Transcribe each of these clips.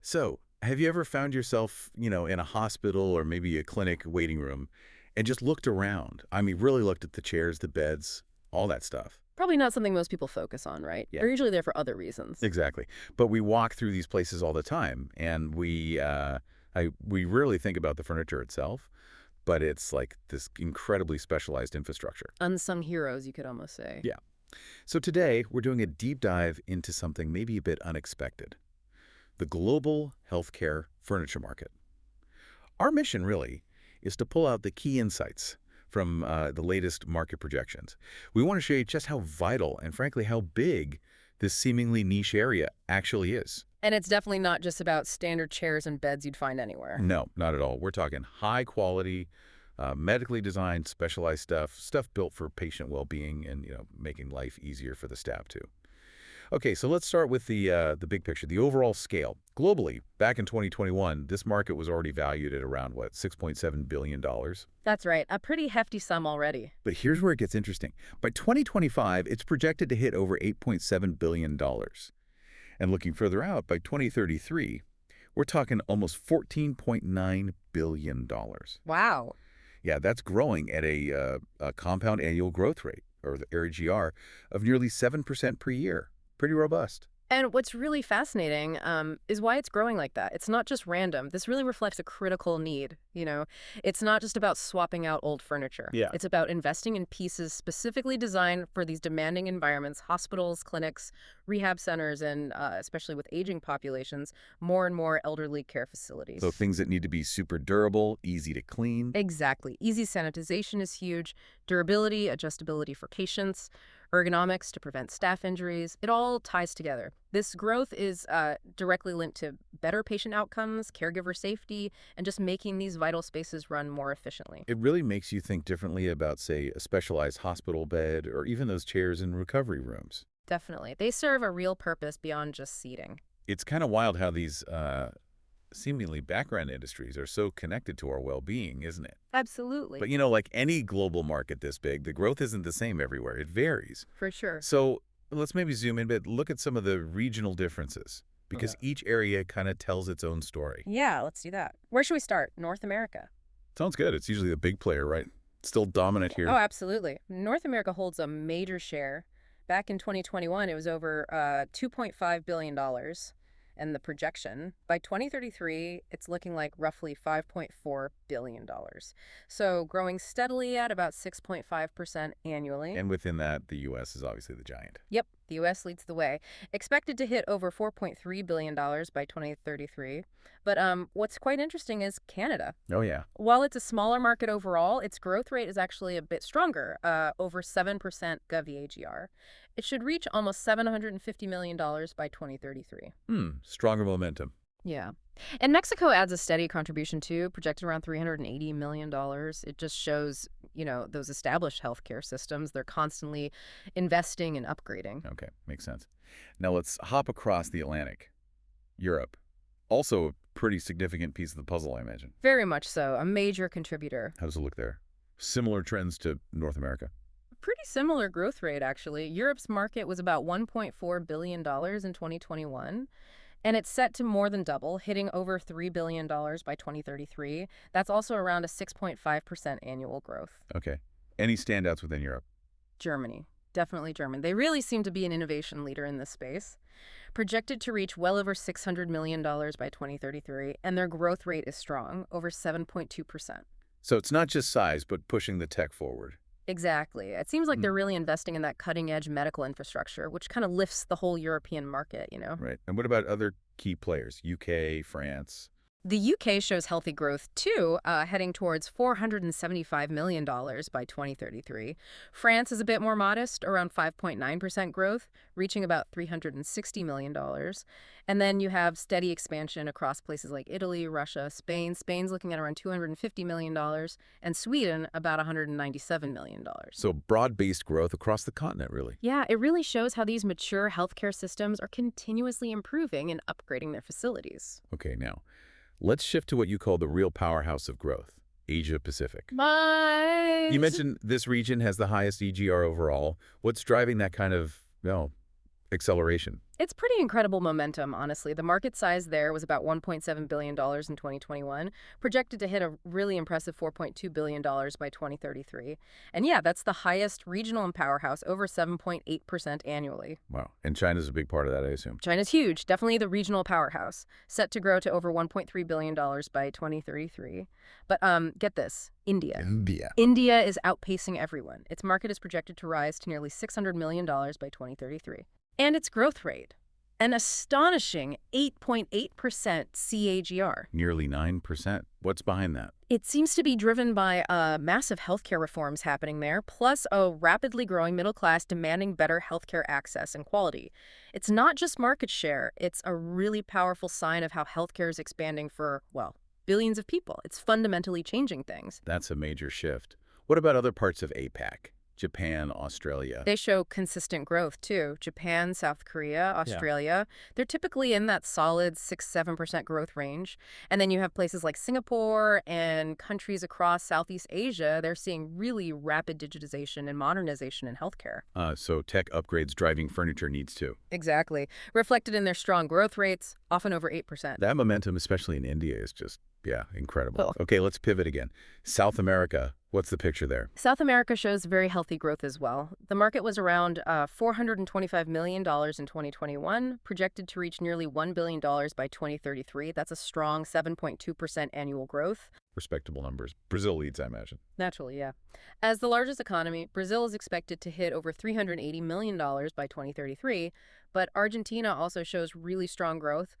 So, have you ever found yourself, in a hospital or maybe a clinic waiting room and just looked around? I mean, really looked at the chairs, the beds, all that stuff. Probably not something most people focus on, right? Yeah, They're usually there for other reasons. exactly. But we walk through these places all the time, and we rarely think about the furniture itself, but it's like this incredibly specialized infrastructure. Unsung heroes, you could almost say. Yeah. So today, we're doing a deep dive into something maybe a bit unexpected: the global healthcare furniture market. Our mission, really, is to pull out the key insights from the latest market projections. We want to show you just how vital and, frankly, how big this seemingly niche area actually is. And it's definitely not just about standard chairs and beds you'd find anywhere. No, not at all. We're talking high quality, medically designed, specialized stuff built for patient well-being and, making life easier for the staff, too. Okay, so let's start with the big picture, the overall scale. Globally, back in 2021, this market was already valued at around, what, $6.7 billion? That's right, a pretty hefty sum already. But here's where it gets interesting. By 2025, it's projected to hit over $8.7 billion. And looking further out, by 2033, we're talking almost $14.9 billion. Wow. Yeah, that's growing at a compound annual growth rate, or the AGR, of nearly 7% per year. Pretty robust. And what's really fascinating is why it's growing like that. It's not just random. This really reflects a critical need. It's not just about swapping out old furniture. Yeah. It's about investing in pieces specifically designed for these demanding environments, hospitals, clinics, rehab centers, and especially with aging populations, more and more elderly care So facilities. things that need to be super durable, easy to clean. Exactly. Easy sanitization is huge. Durability, adjustability for patients, ergonomics to prevent staff injuries. It all ties together. This growth is directly linked to better patient outcomes, caregiver safety, and just making these vital spaces run more efficiently. It really makes you think differently about, say, a specialized hospital bed or even those chairs in recovery rooms. Definitely. They serve a real purpose beyond just seating. It's kind of wild how these seemingly background industries are so connected to our well-being, isn't it? But, Absolutely. like any global market this big, the growth isn't the same everywhere. It varies. For sure. So let's maybe zoom in a bit, look at some of the regional differences, because each area kind of tells its own story. Yeah, let's do that. Where should we start? North America. Sounds good. It's usually the big player, right? Still dominant Oh, here. absolutely. North America holds a major share. Back in 2021, it was over $2.5 billion. And the projection, by 2033, it's looking like roughly $5.4 billion. So growing steadily at about 6.5% annually. And within that, the U.S. is obviously the giant. Yep, the US leads the way. Expected to hit over $4.3 billion by 2033. But what's quite interesting is Canada. Oh, yeah. While it's a smaller market overall, its growth rate is actually a bit stronger, over 7% GovEAGR. It should reach almost $750 million by 2033. Stronger momentum. Yeah. And Mexico adds a steady contribution too, projected around $380 million. It just shows, those established healthcare systems, they're constantly investing and upgrading. Okay, makes sense. Now let's hop across the Atlantic. Europe. Also a pretty significant piece of the puzzle, I imagine. Very much so, a major contributor. How does it look there? Similar trends to North America. Pretty similar growth rate, actually. Europe's market was about $1.4 billion in 2021, and it's set to more than double, hitting over $3 billion by 2033. That's also around a 6.5% annual growth. Okay. Any standouts within Europe? Germany. Definitely German. They really seem to be an innovation leader in this space. Projected to reach well over $600 million by 2033, and their growth rate is strong, over 7.2%. So it's not just size, but pushing the tech forward. Exactly. It seems like Mm, they're really investing in that cutting-edge medical infrastructure, which kind of lifts the whole European market. right. And what about other key players? UK, France? The UK shows healthy growth too, heading towards $475 million by 2033. France is a bit more modest, around 5.9% growth, reaching about $360 million. And then you have steady expansion across places like Italy, Russia, Spain. Spain's looking at around $250 million, and Sweden about $197 million. So broad-based growth across the continent, really. Yeah, it really shows how these mature healthcare systems are continuously improving and upgrading their facilities. Okay, now, let's shift to what you call the real powerhouse of growth, Asia Pacific. You But mentioned this region has the highest EGR overall. What's driving that kind of, acceleration? It's pretty incredible momentum, honestly. The market size there was about $1.7 billion in 2021, projected to hit a really impressive $4.2 billion by 2033. And yeah, that's the highest regional and powerhouse, over 7.8% annually. Wow. And China's a big part of that, I assume. China's huge, definitely the regional powerhouse, set to grow to over $1.3 billion by 2033. But get this, India. India. India is outpacing everyone. Its market is projected to rise to nearly $600 million by 2033. And its growth rate, an astonishing 8.8% CAGR. Nearly 9%. What's behind that? It seems to be driven by massive healthcare reforms happening there, plus a rapidly growing middle class demanding better healthcare access and quality. It's not just market share, it's a really powerful sign of how healthcare is expanding for, well, billions of people. It's fundamentally changing things. That's a major shift. What about other parts of APAC? Japan, Australia. They show consistent growth, too. Japan, South Korea, Australia, they're typically in that solid 6-7% growth range. And then you have places like Singapore and countries across Southeast Asia. They're seeing really rapid digitization and modernization in healthcare. So tech upgrades driving furniture needs too. Exactly. Reflected in their strong growth rates, often over 8%. That momentum, especially in India, is just, yeah, incredible. Cool. Okay, let's pivot again. South America, what's the picture there? South America shows very healthy growth as well. The market was around $425 million in 2021, projected to reach nearly $1 billion by 2033. That's a strong 7.2% annual growth. Respectable numbers. Brazil leads, I imagine. Naturally, yeah. As the largest economy, Brazil is expected to hit over $380 million by 2033, but Argentina also shows really strong growth,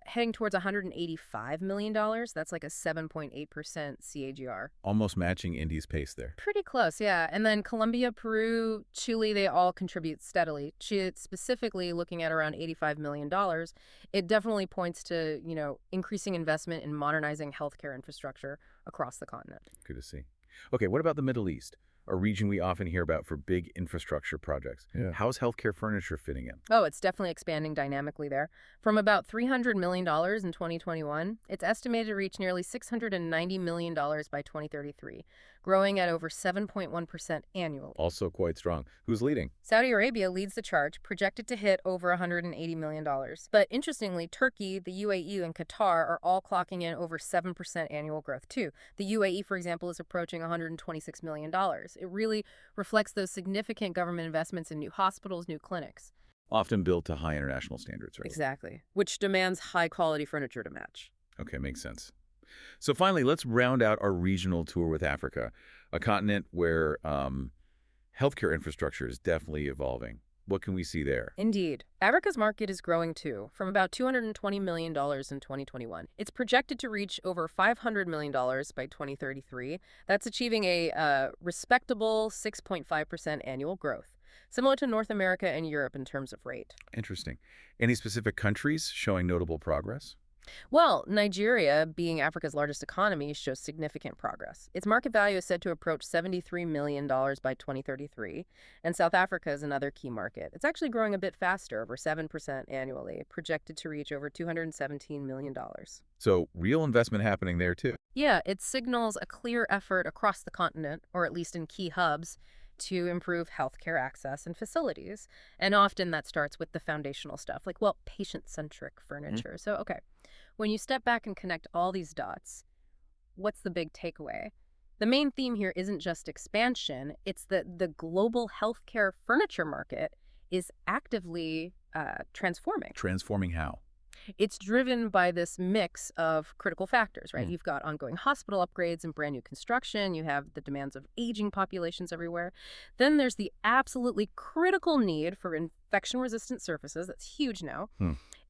heading towards $185 million. That's like a 7.8% CAGR. Almost matching India's pace there. Pretty close, yeah. And then Colombia, Peru, Chile, they all contribute steadily. Chile specifically looking at around $85 million. It definitely points to, increasing investment in modernizing healthcare infrastructure across the continent. Good to see. Okay, what about the Middle East? A region we often hear about for big infrastructure projects. Yeah. How's healthcare furniture fitting in? Oh, it's definitely expanding dynamically there. From about $300 million in 2021, it's estimated to reach nearly $690 million by 2033, growing at over 7.1% annually. Also quite strong. Who's leading? Saudi Arabia leads the charge, projected to hit over $180 million. But interestingly, Turkey, the UAE, and Qatar are all clocking in over 7% annual growth, too. The UAE, for example, is approaching $126 million. It really reflects those significant government investments in new hospitals, new clinics. Often built to high international standards, right? Exactly. Which demands high-quality furniture to match. Okay, makes sense. So finally, let's round out our regional tour with Africa, a continent where healthcare infrastructure is definitely evolving. What can we see there? Indeed. Africa's market is growing too, from about $220 million in 2021. It's projected to reach over $500 million by 2033. That's achieving a respectable 6.5% annual growth, similar to North America and Europe in terms of rate. Interesting. Any specific countries showing notable progress? Well, Nigeria, being Africa's largest economy, shows significant progress. Its market value is said to approach $73 million by 2033, and South Africa is another key market. It's actually growing a bit faster, over 7% annually, projected to reach over $217 million. So real investment happening there, too. Yeah, it signals a clear effort across the continent, or at least in key hubs, to improve healthcare access and facilities. And often that starts with the foundational stuff, like, patient-centric furniture. So, okay, when you step back and connect all these dots, what's the big takeaway? The main theme here isn't just expansion, it's that the global healthcare furniture market is actively transforming. Transforming how? It's driven by this mix of critical factors, right? Mm. You've got ongoing hospital upgrades and brand new construction. You have the demands of aging populations everywhere. Then there's the absolutely critical need for infection-resistant surfaces. That's huge now.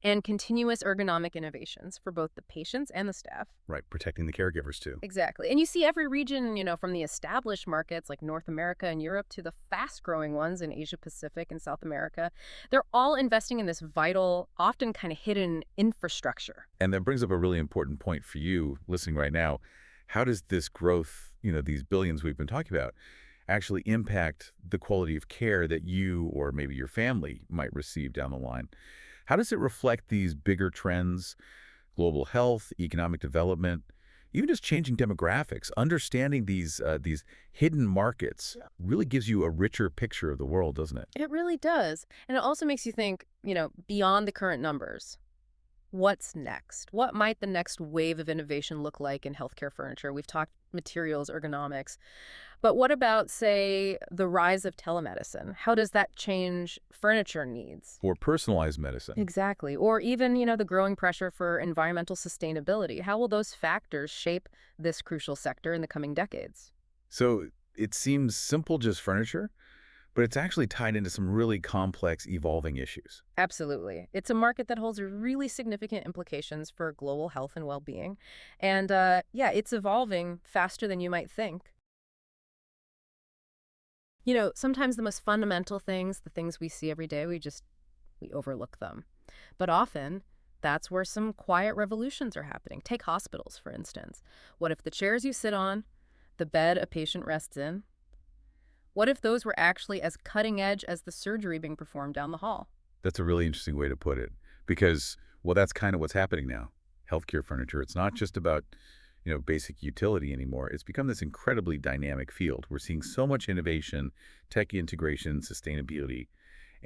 And continuous ergonomic innovations for both the patients and the staff. Right, protecting the caregivers, too. Exactly. And you see every region, from the established markets like North America and Europe to the fast-growing ones in Asia Pacific and South America. They're all investing in this vital, often kind of hidden infrastructure. And that brings up a really important point for you listening right now. How does this growth, these billions we've been talking about, actually impact the quality of care that you or maybe your family might receive down the line? How does it reflect these bigger trends, global health, economic development? Even just changing demographics, understanding these hidden markets really gives you a richer picture of the world, doesn't it? It really does. And it also makes you think, beyond the current numbers. What's next? What might the next wave of innovation look like in healthcare furniture? We've talked materials, ergonomics. But what about, say, the rise of telemedicine? How does that change furniture needs? For personalized medicine. Exactly. Or even, the growing pressure for environmental sustainability. How will those factors shape this crucial sector in the coming decades? So it seems simple, just furniture, but it's actually tied into some really complex, evolving issues. Absolutely. It's a market that holds really significant implications for global health and well-being. And yeah, it's evolving faster than you might think. Sometimes the most fundamental things, the things we see every day, we overlook them. But often, that's where some quiet revolutions are happening. Take hospitals, for instance. What if the chairs you sit on, the bed a patient rests in, what if those were actually as cutting edge as the surgery being performed down the hall? That's a really interesting way to put it because, well, that's kind of what's happening now. Healthcare furniture, it's not just about, basic utility anymore. It's become this incredibly dynamic field. We're seeing so much innovation, tech integration, sustainability,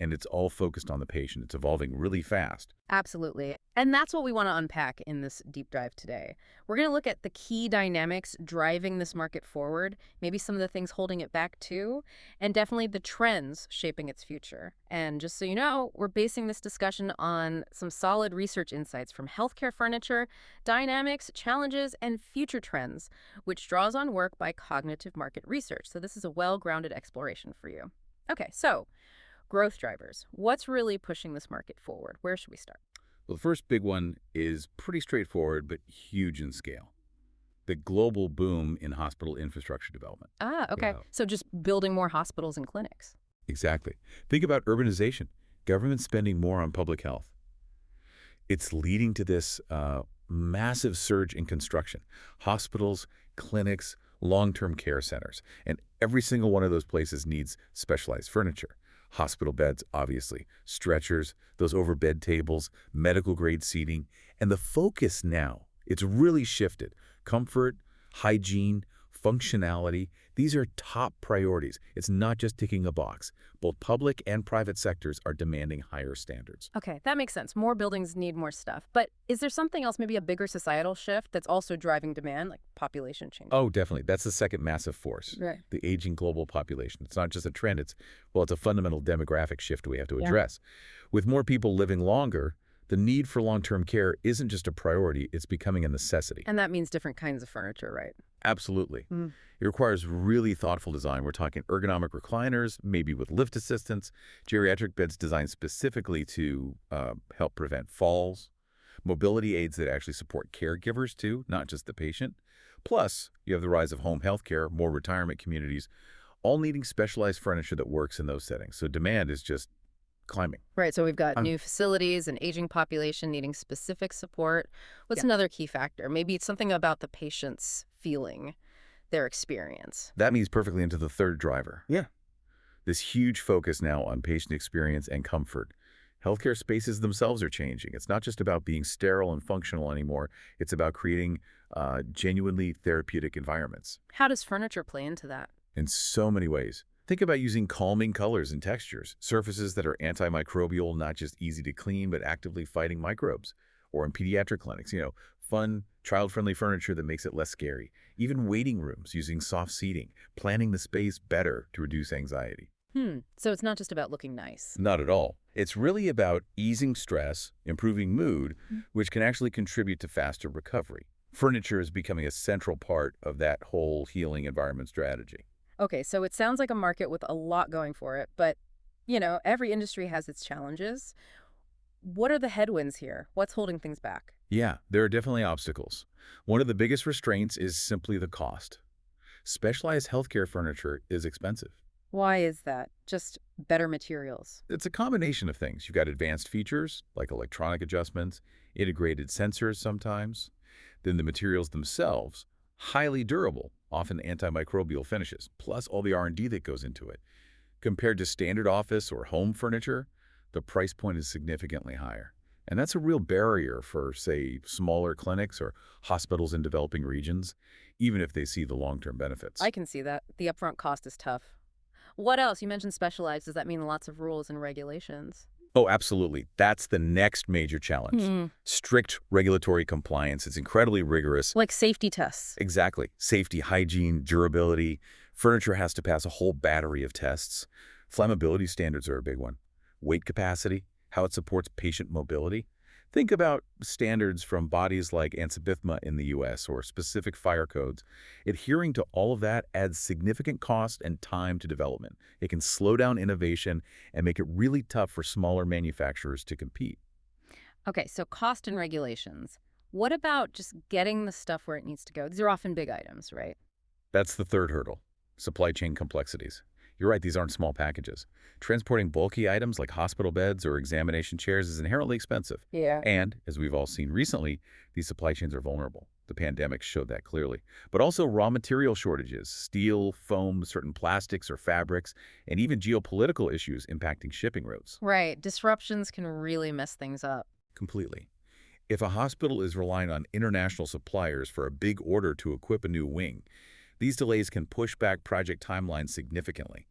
and it's all focused on the patient. It's evolving really fast. Absolutely. And that's what we want to unpack in this deep dive today. We're going to look at the key dynamics driving this market forward, maybe some of the things holding it back too, and definitely the trends shaping its future. And just so you know, we're basing this discussion on some solid research insights from healthcare furniture, dynamics, challenges, and future trends, which draws on work by cognitive market research. So this is a well-grounded exploration for you. Okay, so growth drivers. What's really pushing this market forward? Where should we start? Well, the first big one is pretty straightforward, but huge in scale. The global boom in hospital infrastructure development. Ah, okay. Yeah, So just building more hospitals and clinics. exactly. Think about urbanization, government spending more on public health. It's leading to this massive surge in construction. Hospitals, clinics, long-term care centers. And every single one of those places needs specialized furniture. Hospital beds, obviously, stretchers, those over-bed tables, medical-grade seating. And the focus now, it's really shifted. Comfort, hygiene, functionality, these are top priorities. It's not just ticking a box. Both public and private sectors are demanding higher standards. Okay, that makes sense. More buildings need more stuff. But is there something else, maybe a bigger societal shift that's also driving demand, like population change? Oh, definitely. That's the second massive force. Right. The aging global population. It's not just a trend. It's a fundamental demographic shift we have to Yeah. address. With more people living longer, the need for long-term care isn't just a priority, it's becoming a necessity. And that means different kinds of furniture, right? Absolutely. Mm. It requires really thoughtful design. We're talking ergonomic recliners, maybe with lift assistance, geriatric beds designed specifically to help prevent falls, mobility aids that actually support caregivers too, not just the patient. Plus, you have the rise of home health care, more retirement communities, all needing specialized furniture that works in those settings. So demand is just climbing. Right, so we've got Um, new facilities, an aging population needing specific support. What's Yeah. another key factor? Maybe it's something about the patient's feeling, their experience. That leads perfectly into the third driver. Yeah. This huge focus now on patient experience and comfort. Healthcare spaces themselves are changing. It's not just about being sterile and functional anymore. It's about creating genuinely therapeutic environments How does furniture play into that? in so many ways. Think about using calming colors and textures, surfaces that are antimicrobial, not just easy to clean, but actively fighting microbes. Or in pediatric clinics, fun, child-friendly furniture that makes it less scary. Even waiting rooms using soft seating, planning the space better to reduce anxiety. So it's not just about looking nice. Not at all. It's really about easing stress, improving mood, which can actually contribute to faster recovery. Furniture is becoming a central part of that whole healing environment strategy. Okay, so it sounds like a market with a lot going for it, but, every industry has its challenges. What are the headwinds here? What's holding things back? Yeah, there are definitely obstacles. One of the biggest restraints is simply the cost. Specialized healthcare furniture is expensive. Why is that? Just better materials. It's a combination of things. You've got advanced features, like electronic adjustments, integrated sensors sometimes. Then the materials themselves, highly durable, often antimicrobial finishes, plus all the R&D that goes into it. Compared to standard office or home furniture, the price point is significantly higher. And that's a real barrier for, say, smaller clinics or hospitals in developing regions, even if they see the long-term benefits. I can see that. The upfront cost is tough. What else? You mentioned specialized. Does that mean lots of rules and regulations? Oh, absolutely. That's the next major challenge. Hmm. Strict regulatory compliance. It's incredibly rigorous. Like safety tests. Exactly. Safety, hygiene, durability. Furniture has to pass a whole battery of tests. Flammability standards are a big one. Weight capacity, how it supports patient mobility. Think about standards from bodies like ANSI in the US or specific fire codes. Adhering to all of that adds significant cost and time to development. It can slow down innovation and make it really tough for smaller manufacturers to compete. Okay, so cost and regulations. What about just getting the stuff where it needs to go? These are often big items, right? That's the third hurdle, supply chain complexities. You're right, these aren't small packages. Transporting bulky items like hospital beds or examination chairs is inherently expensive. Yeah. And, as we've all seen recently, these supply chains are vulnerable. The pandemic showed that clearly. But also raw material shortages, steel, foam, certain plastics or fabrics, and even geopolitical issues impacting shipping routes. Right. Disruptions can really mess things up. Completely. If a hospital is relying on international suppliers for a big order to equip a new wing, these delays can push back project timelines significantly.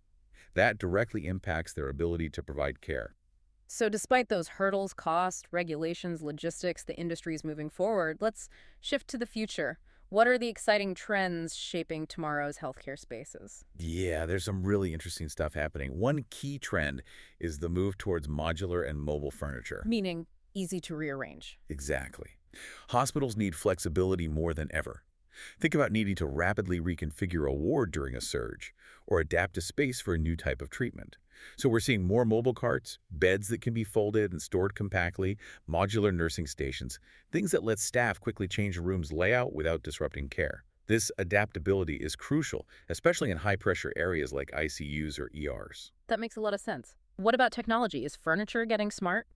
That directly impacts their ability to provide care. So, despite those hurdles, cost, regulations, logistics, the industry is moving forward. Let's shift to the future. What are the exciting trends shaping tomorrow's healthcare spaces? Yeah, there's some really interesting stuff happening. One key trend is the move towards modular and mobile furniture. Meaning easy to rearrange. Exactly. Hospitals need flexibility more than ever. Think about needing to rapidly reconfigure a ward during a surge or adapt a space for a new type of treatment. So we're seeing more mobile carts, beds that can be folded and stored compactly, modular nursing stations, things that let staff quickly change a room's layout without disrupting care. This adaptability is crucial, especially in high-pressure areas like ICUs or ERs. That makes a lot of sense. What about technology? Is furniture getting smart?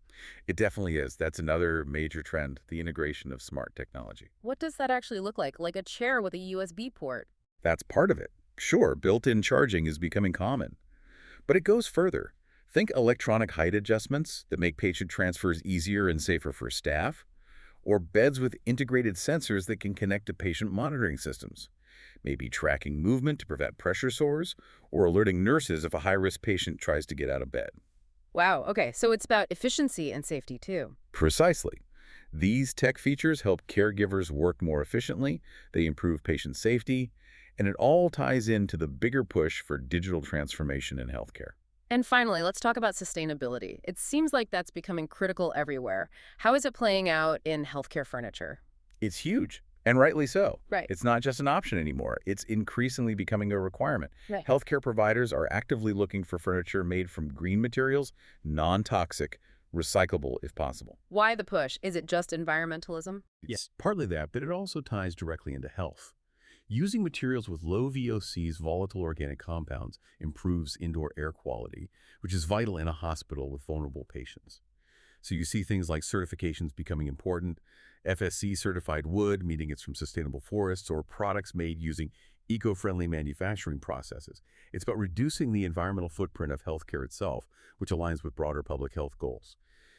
It definitely is. That's another major trend, the integration of smart technology. What does that actually look like? Like a chair with a USB port? That's part of it. Sure, built-in charging is becoming common. But it goes further. Think electronic height adjustments that make patient transfers easier and safer for staff, or beds with integrated sensors that can connect to patient monitoring systems. Maybe tracking movement to prevent pressure sores, or alerting nurses if a high-risk patient tries to get out of bed. Wow, okay, so it's about efficiency and safety too. Precisely. These tech features help caregivers work more efficiently, they improve patient safety, and it all ties into the bigger push for digital transformation in healthcare. And finally, let's talk about sustainability. It seems like that's becoming critical everywhere. How is it playing out in healthcare furniture? It's huge, and rightly so. Right. It's not just an option anymore. It's increasingly becoming a requirement. Right. Healthcare providers are actively looking for furniture made from green materials, non-toxic, recyclable if possible. Why the push? Is it just environmentalism? Yes, partly that, but it also ties directly into health. Using materials with low VOCs, volatile organic compounds, improves indoor air quality, which is vital in a hospital with vulnerable patients. So you see things like certifications becoming important, FSC certified wood, meaning it's from sustainable forests, or products made using eco-friendly manufacturing processes. It's about reducing the environmental footprint of healthcare itself, which aligns with broader public health goals.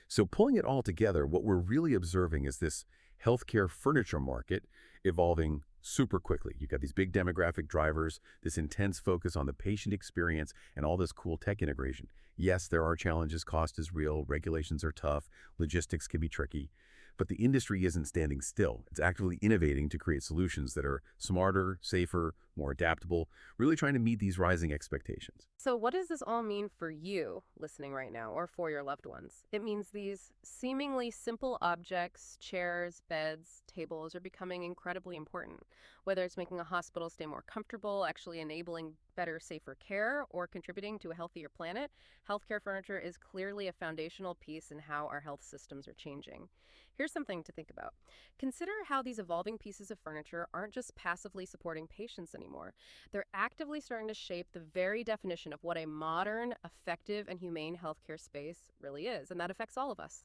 So pulling it all together, what we're really observing is this healthcare furniture market evolving super quickly. You've got these big demographic drivers, this intense focus on the patient experience, and all this cool tech integration. Yes, there are challenges. Cost is real. Regulations are tough. Logistics can be tricky. But the industry isn't standing still. It's actively innovating to create solutions that are smarter, safer, more adaptable, really trying to meet these rising expectations. So, what does this all mean for you listening right now or for your loved ones? It means these seemingly simple objects, chairs, beds, tables, are becoming incredibly important. Whether it's making a hospital stay more comfortable, actually enabling better, safer care, or contributing to a healthier planet, healthcare furniture is clearly a foundational piece in how our health systems are changing. Here's something to think about. Consider how these evolving pieces of furniture aren't just passively supporting patients anymore. They're actively starting to shape the very definition of what a modern, effective, and humane healthcare space really is, and that affects all of us.